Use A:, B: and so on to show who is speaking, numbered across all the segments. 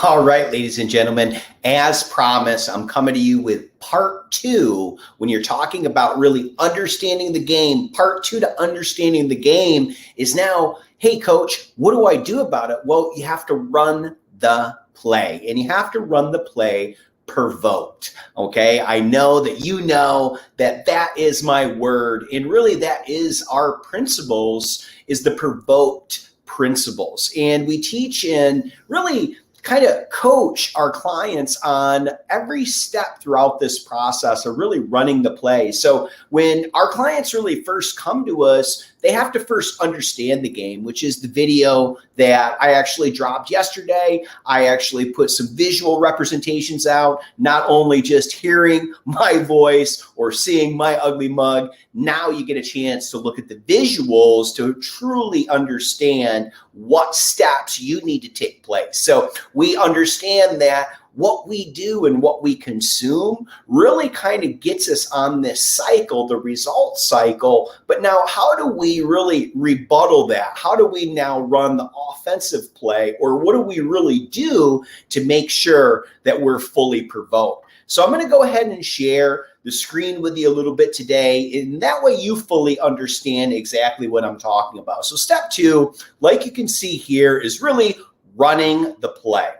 A: All right, ladies and gentlemen, as promised, I'm coming to you with part two. When you're talking about really understanding the game, part two to understanding the game is now, hey, coach, what do I do about it? Well, you have to run the play, and you have to run the play provoked. Okay, I know that you know that that is my word, and really that is our principles, is the provoked principles. And we teach and really kind of coach our clients on every step throughout this process of really running the play. So when our clients really first come to us, they have to first understand the game, which is the video that I actually dropped yesterday. I actually put some visual representations out, not only just hearing my voice or seeing my ugly mug. Now you get a chance to look at the visuals to truly understand what steps you need to take place. So we understand that what we do and what we consume really kind of gets us on this cycle, the result cycle. But now how do we really rebuttal that? How do we now run the offensive play? Or what do we really do to make sure that we're fully provoked? So I'm going to go ahead and share the screen with you a little bit today, and that way you fully understand exactly what I'm talking about. So step two, like you can see here, is really running the play.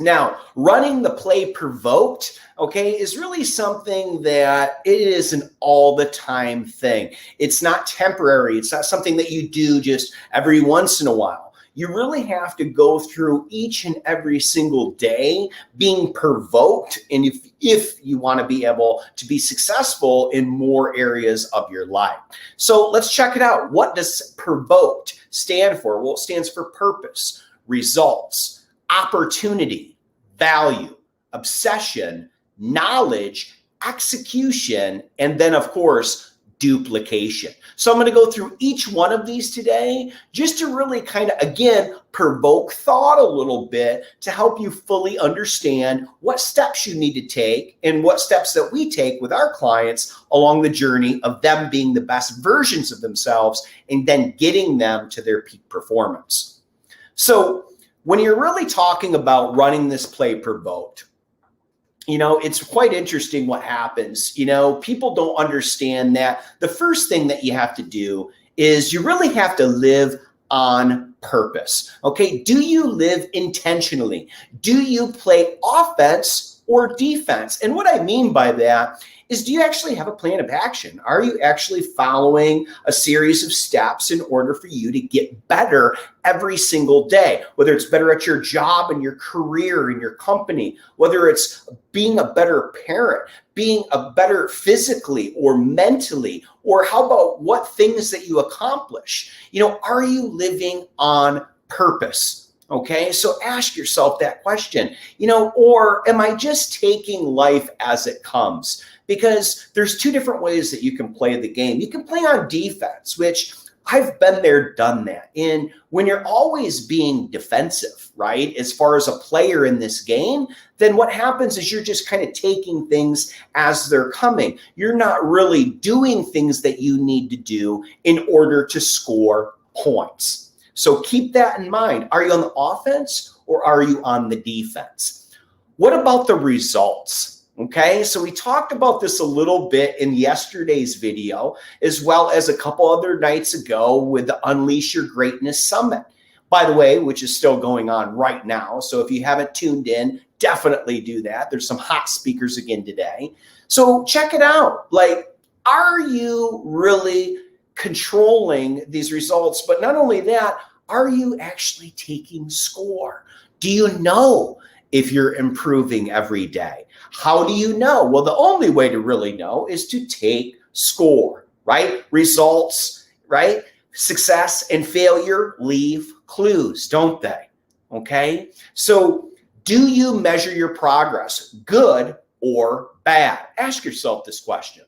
A: Now, running the play provoked, okay, is really something that it is an all the time thing. It's not temporary. It's not something that you do just every once in a while. You really have to go through each and every single day being provoked, and if you want to be able to be successful in more areas of your life. So let's check it out. What does provoked stand for? Well, it stands for purpose, results, opportunity, value, obsession, knowledge, execution, and then, of course, duplication. So I'm going to go through each one of these today just to really kind of, again, provoke thought a little bit to help you fully understand what steps you need to take and what steps that we take with our clients along the journey of them being the best versions of themselves and then getting them to their peak performance. So when you're really talking about running this play provoked, you know, it's quite interesting what happens. You know, people don't understand that the first thing that you have to do is you really have to live on purpose. Okay, do you live intentionally? Do you play offense or defense? And what I mean by that is, do you actually have a plan of action? Are you actually following a series of steps in order for you to get better every single day? Whether it's better at your job and your career and your company, whether it's being a better parent, being a better physically or mentally, or how about what things that you accomplish? You know, are you living on purpose? Okay, so ask yourself that question, you know, or am I just taking life as it comes? Because there's two different ways that you can play the game. You can play on defense, which I've been there, done that. And when you're always being defensive, right, as far as a player in this game, then what happens is you're just kind of taking things as they're coming. You're not really doing things that you need to do in order to score points. So keep that in mind. Are you on the offense or are you on the defense? What about the results? Okay, so we talked about this a little bit in yesterday's video, as well as a couple other nights ago with the Unleash Your Greatness Summit, by the way, which is still going on right now. So if you haven't tuned in, definitely do that. There's some hot speakers again today. So check it out. Like, are you really controlling these results? But not only that, are you actually taking score? Do you know if you're improving every day? How do you know? Well, the only way to really know is to take score, right? Results, right? Success and failure leave clues, don't they? Okay. So do you measure your progress, good or bad? Ask yourself this question.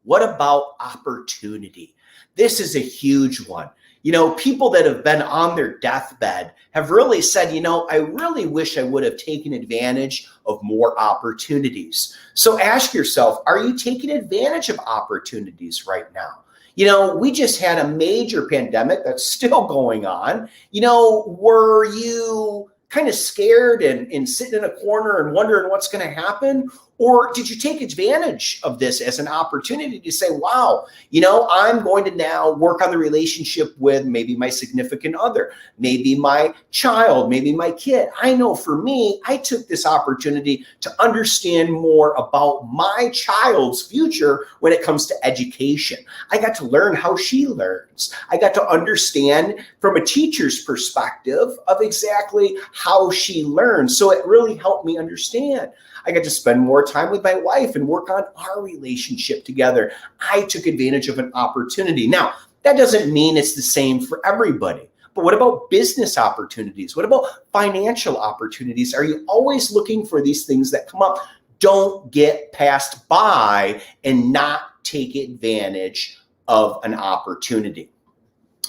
A: What about opportunity? This is a huge one. You know, people that have been on their deathbed have really said, you know, I really wish I would have taken advantage of more opportunities. So ask yourself, are you taking advantage of opportunities right now? You know, we just had a major pandemic that's still going on. You know, were you kind of scared and sitting in a corner and wondering what's going to happen? Or did you take advantage of this as an opportunity to say, wow, I'm going to now work on the relationship with maybe my significant other, maybe my child, maybe my kid. I know for me, I took this opportunity to understand more about my child's future when it comes to education. I got to learn how she learns. I got to understand from a teacher's perspective of exactly how she learns. So it really helped me understand. I got to spend more time with my wife and work on our relationship together. I took advantage of an opportunity. Now, that doesn't mean it's the same for everybody. But what about business opportunities? What about financial opportunities? Are you always looking for these things that come up? Don't get passed by and not take advantage of an opportunity.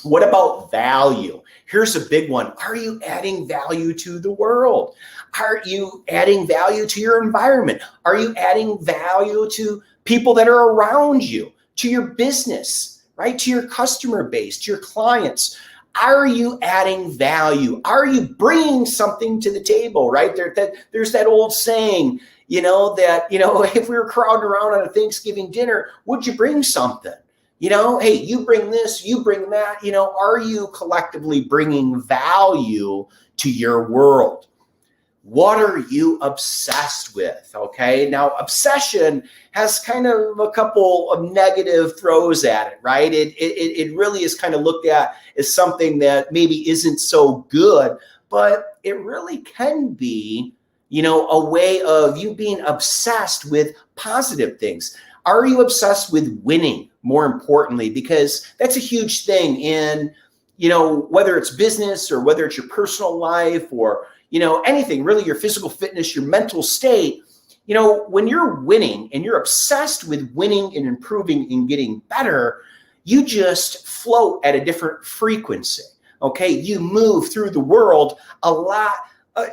A: What about value? Here's a big one. Are you adding value to the world? Are you adding value to your environment? Are you adding value to people that are around you, to your business, right? To your customer base, to your clients? Are you adding value? Are you bringing something to the table, right? There's that old saying, if we were crowding around on a Thanksgiving dinner, would you bring something? Hey, you bring this, you bring that. Are you collectively bringing value to your world? What are you obsessed with? Okay, now obsession has kind of a couple of negative throws at it, right? It really is kind of looked at as something that maybe isn't so good, but it really can be, a way of you being obsessed with positive things. Are you obsessed with winning, more importantly? Because that's a huge thing in, whether it's business or whether it's your personal life or, anything, really your physical fitness, your mental state. When you're winning and you're obsessed with winning and improving and getting better, you just float at a different frequency. Okay. You move through the world a lot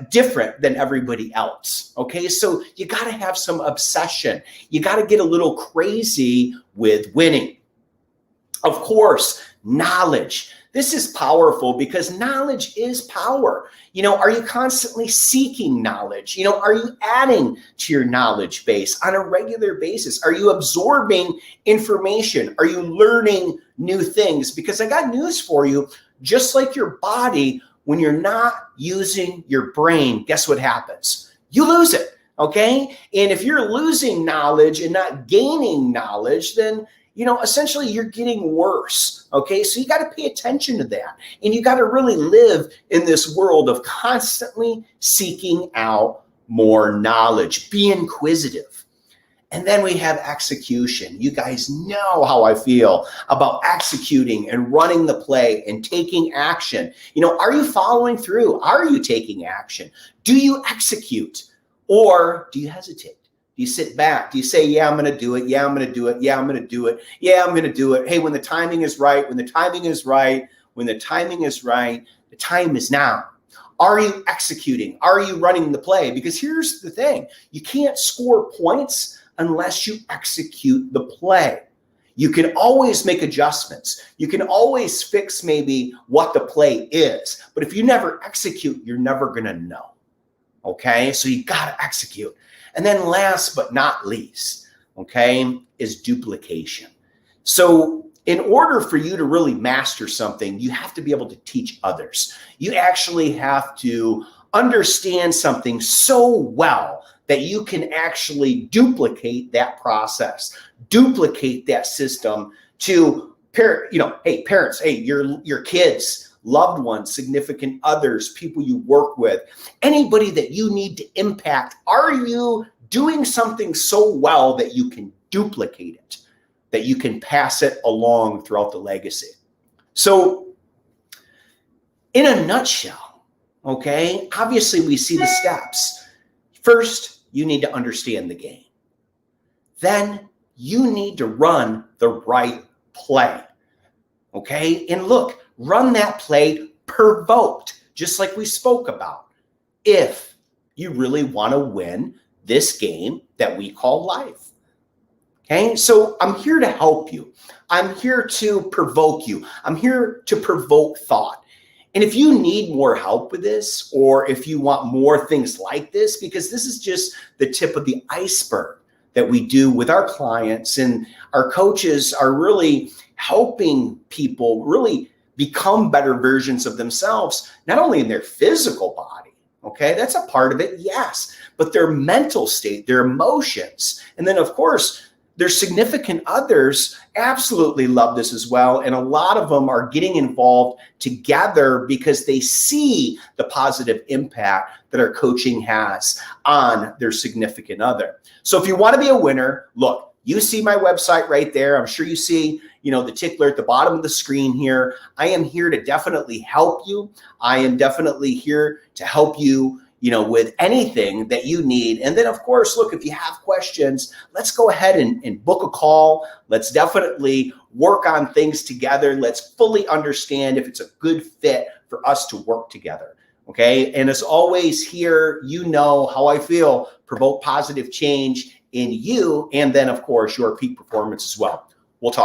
A: different than everybody else. Okay. So you got to have some obsession. You got to get a little crazy with winning. Of course, knowledge. This is powerful because knowledge is power. Are you constantly seeking knowledge? Are you adding to your knowledge base on a regular basis? Are you absorbing information? Are you learning new things? Because I got news for you. Just like your body, when you're not using your brain, guess what happens? You lose it, okay? And if you're losing knowledge and not gaining knowledge, then essentially you're getting worse, okay? So you got to pay attention to that. And you got to really live in this world of constantly seeking out more knowledge. Be inquisitive. And then we have execution. You guys know how I feel about executing and running the play and taking action. Are you following through? Are you taking action? Do you execute or do you hesitate? Do you sit back? Do you say, yeah, I'm going to do it. Yeah, I'm going to do it. Yeah, I'm going to do it. Yeah, I'm going to do it. Hey, when the timing is right, when the timing is right, when the timing is right, the time is now. Are you executing? Are you running the play? Because here's the thing. You can't score points unless you execute the play. You can always make adjustments. You can always fix maybe what the play is. But if you never execute, you're never going to know. Okay? So you got to execute. And then last but not least, okay, is duplication. So in order for you to really master something, you have to be able to teach others. You actually have to understand something so well that you can actually duplicate that process, duplicate that system to parents, hey, your kids, loved ones, significant others, people you work with, anybody that you need to impact. Are you doing something so well that you can duplicate it, that you can pass it along throughout the legacy? So in a nutshell, okay, obviously we see the steps. First, you need to understand the game. Then you need to run the right play. Okay, and look, run that play provoked, just like we spoke about, if you really want to win this game that we call life. Okay, so I'm here to help you. I'm here to provoke you. I'm here to provoke thought. And if you need more help with this, or if you want more things like this, because this is just the tip of the iceberg that we do with our clients, and our coaches are really helping people really become better versions of themselves, not only in their physical body, okay, that's a part of it, yes, but their mental state, their emotions, and then of course, their significant others absolutely love this as well. And a lot of them are getting involved together because they see the positive impact that our coaching has on their significant other. So if you want to be a winner, look, you see my website right there. I'm sure you see, the tickler at the bottom of the screen here. I am here to definitely help you. I am definitely here to help you, with anything that you need. And then of course, look, if you have questions, let's go ahead and book a call. Let's definitely work on things together. Let's fully understand if it's a good fit for us to work together. Okay. And as always here, how I feel, provoke positive change in you. And then of course, your peak performance as well.